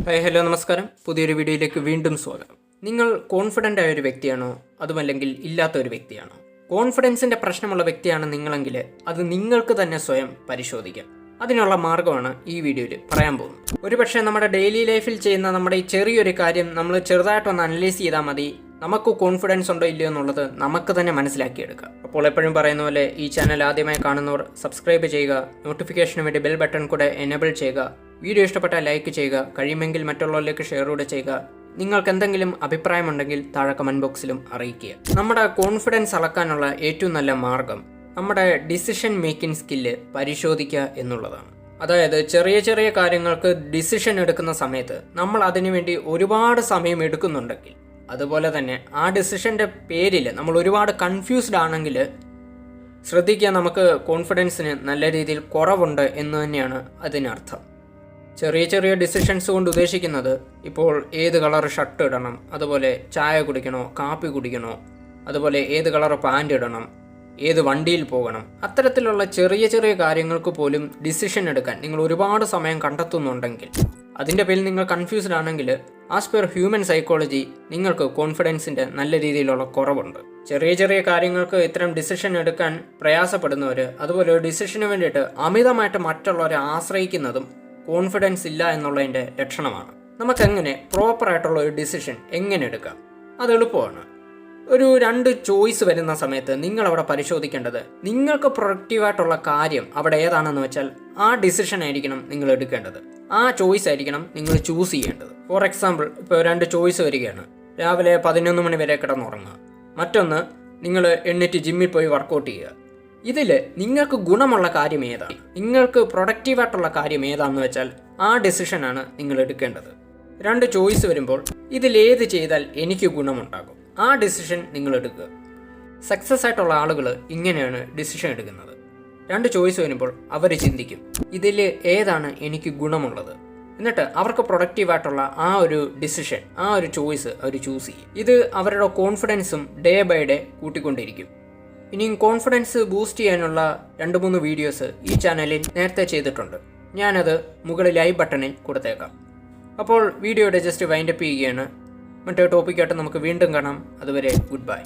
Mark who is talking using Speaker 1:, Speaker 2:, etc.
Speaker 1: Hi hello നമസ്കാരം. പുതിയൊരു വീഡിയോയിലേക്ക് വീണ്ടും സ്വാഗതം. നിങ്ങൾ കോൺഫിഡൻ്റ് ആയ ഒരു വ്യക്തിയാണോ അതുമല്ലെങ്കിൽ ഇല്ലാത്ത ഒരു വ്യക്തിയാണോ? കോൺഫിഡൻസിൻ്റെ പ്രശ്നമുള്ള വ്യക്തിയാണ് നിങ്ങളെങ്കിൽ അത് നിങ്ങൾക്ക് തന്നെ സ്വയം പരിശോധിക്കാം. അതിനുള്ള മാർഗ്ഗമാണ് ഈ വീഡിയോയിൽ പറയാൻ പോകുന്നത്. ഒരുപക്ഷെ നമ്മുടെ ഡെയിലി ലൈഫിൽ ചെയ്യുന്ന നമ്മുടെ ഈ ചെറിയൊരു കാര്യം നമ്മൾ ചെറുതായിട്ടൊന്ന് അനലൈസ് ചെയ്താൽ മതി നമുക്ക് കോൺഫിഡൻസ് ഉണ്ടോ ഇല്ലയോ എന്നുള്ളത് നമുക്ക് തന്നെ മനസ്സിലാക്കിയെടുക്കാം. അപ്പോൾ എപ്പോഴും പറയുന്ന പോലെ ഈ ചാനൽ ആദ്യമായി കാണുന്നവർ സബ്സ്ക്രൈബ് ചെയ്യുക, നോട്ടിഫിക്കേഷന് വേണ്ടി ബെൽ ബട്ടൺ കൂടെ എനേബിൾ ചെയ്യുക, വീഡിയോ ഇഷ്ടപ്പെട്ടാൽ ലൈക്ക് ചെയ്യുക, കഴിയുമെങ്കിൽ മറ്റുള്ളവരിലേക്ക് ഷെയർ കൂടെ ചെയ്യുക. നിങ്ങൾക്ക് എന്തെങ്കിലും അഭിപ്രായമുണ്ടെങ്കിൽ താഴെ കമൻറ്റ് ബോക്സിലും അറിയിക്കുക. നമ്മുടെ കോൺഫിഡൻസ് അളക്കാനുള്ള ഏറ്റവും നല്ല മാർഗം നമ്മുടെ ഡിസിഷൻ മേക്കിംഗ് സ്കില്ല് പരിശോധിക്കുക എന്നുള്ളതാണ്. അതായത് ചെറിയ ചെറിയ കാര്യങ്ങൾക്ക് ഡിസിഷൻ എടുക്കുന്ന സമയത്ത് നമ്മൾ അതിനുവേണ്ടി ഒരുപാട് സമയം എടുക്കുന്നുണ്ടെങ്കിൽ, അതുപോലെ തന്നെ ആ ഡിസിഷൻ്റെ പേരിൽ നമ്മൾ ഒരുപാട് കൺഫ്യൂസ്ഡ് ആണെങ്കിൽ ശ്രദ്ധിക്കുക, നമുക്ക് കോൺഫിഡൻസിന് നല്ല രീതിയിൽ കുറവുണ്ട് എന്ന് തന്നെയാണ് അതിനർത്ഥം. ചെറിയ ചെറിയ ഡിസിഷൻസ് കൊണ്ട് ഉദ്ദേശിക്കുന്നത് ഇപ്പോൾ ഏത് കളർ ഷർട്ട് ഇടണം, അതുപോലെ ചായ കുടിക്കണോ കാപ്പി കുടിക്കണോ, അതുപോലെ ഏത് കളർ പാൻറ് ഇടണം, ഏത് വണ്ടിയിൽ പോകണം, അത്തരത്തിലുള്ള ചെറിയ ചെറിയ കാര്യങ്ങൾക്ക് പോലും ഡിസിഷൻ എടുക്കാൻ നിങ്ങൾ ഒരുപാട് സമയം കണ്ടെത്തുന്നുണ്ടെങ്കിൽ, അതിൻ്റെ പേരിൽ നിങ്ങൾ കൺഫ്യൂസ്ഡ് ആണെങ്കിൽ ആസ് പെർ ഹ്യൂമൻ സൈക്കോളജി നിങ്ങൾക്ക് കോൺഫിഡൻസിൻ്റെ നല്ല രീതിയിലുള്ള കുറവുണ്ട്. ചെറിയ ചെറിയ കാര്യങ്ങൾക്ക് ഇത്തരം ഡിസിഷൻ എടുക്കാൻ പ്രയാസപ്പെടുന്നവർ, അതുപോലെ ഒരു ഡിസിഷന് വേണ്ടിയിട്ട് അമിതമായിട്ട് മറ്റുള്ളവരെ ആശ്രയിക്കുന്നതും കോൺഫിഡൻസ് ഇല്ല എന്നുള്ളതിൻ്റെ ലക്ഷണമാണ്. നമുക്കെങ്ങനെ പ്രോപ്പറായിട്ടുള്ള ഒരു ഡിസിഷൻ എങ്ങനെ എടുക്കാം? അത് എളുപ്പമാണ്. ഒരു 2 ചോയ്സ് വരുന്ന സമയത്ത് നിങ്ങളവിടെ പരിശോധിക്കേണ്ടത് നിങ്ങൾക്ക് പ്രൊഡക്റ്റീവായിട്ടുള്ള കാര്യം അവിടെ ഏതാണെന്ന് വെച്ചാൽ ആ ഡിസിഷൻ ആയിരിക്കണം നിങ്ങൾ എടുക്കേണ്ടത്, ആ ചോയ്സ് ആയിരിക്കണം നിങ്ങൾ ചൂസ് ചെയ്യേണ്ടത്. ഫോർ എക്സാമ്പിൾ, ഇപ്പോൾ 2 ചോയ്സ് വരികയാണ്. രാവിലെ 11 മണി വരെ കിടന്നുറങ്ങുക, മറ്റൊന്ന് നിങ്ങൾ എണ്ണിട്ട് ജിമ്മിൽ പോയി വർക്കൗട്ട് ചെയ്യുക. ഇതിൽ നിങ്ങൾക്ക് ഗുണമുള്ള കാര്യം ഏതാണ്, നിങ്ങൾക്ക് പ്രൊഡക്റ്റീവായിട്ടുള്ള കാര്യം ഏതാണെന്ന് വെച്ചാൽ ആ ഡിസിഷനാണ് നിങ്ങൾ എടുക്കേണ്ടത്. 2 ചോയ്സ് വരുമ്പോൾ ഇതിലേത് ചെയ്താൽ എനിക്ക് ഗുണമുണ്ടാകും, ആ ഡിസിഷൻ നിങ്ങൾ എടുക്കുക. സക്സസ് ആയിട്ടുള്ള ആളുകൾ ഇങ്ങനെയാണ് ഡിസിഷൻ എടുക്കുന്നത്. 2 ചോയ്സ് വരുമ്പോൾ അവർ ചിന്തിക്കും ഇതിൽ ഏതാണ് എനിക്ക് ഗുണമുള്ളത്, എന്നിട്ട് അവർക്ക് പ്രൊഡക്റ്റീവായിട്ടുള്ള ആ ഒരു ഡിസിഷൻ, ആ ഒരു ചോയ്സ് അവർ ചൂസ് ചെയ്യും. ഇത് അവരുടെ കോൺഫിഡൻസും ഡേ ബൈ ഡേ കൂട്ടിക്കൊണ്ടിരിക്കും. ഇനിയും കോൺഫിഡൻസ് ബൂസ്റ്റ് ചെയ്യാനുള്ള 2-3 വീഡിയോസ് ഈ ചാനലിൽ നേരത്തെ ചെയ്തിട്ടുണ്ട്. ഞാനത് മുകളിൽ ഐ ബട്ടണിൽ കൊടുത്തേക്കാം. അപ്പോൾ വീഡിയോയുടെ ജസ്റ്റ് വൈൻഡപ്പ് ചെയ്യുകയാണ്. മറ്റൊരു ടോപ്പിക്കായിട്ട് നമുക്ക് വീണ്ടും കാണാം. അതുവരെ ഗുഡ് ബൈ.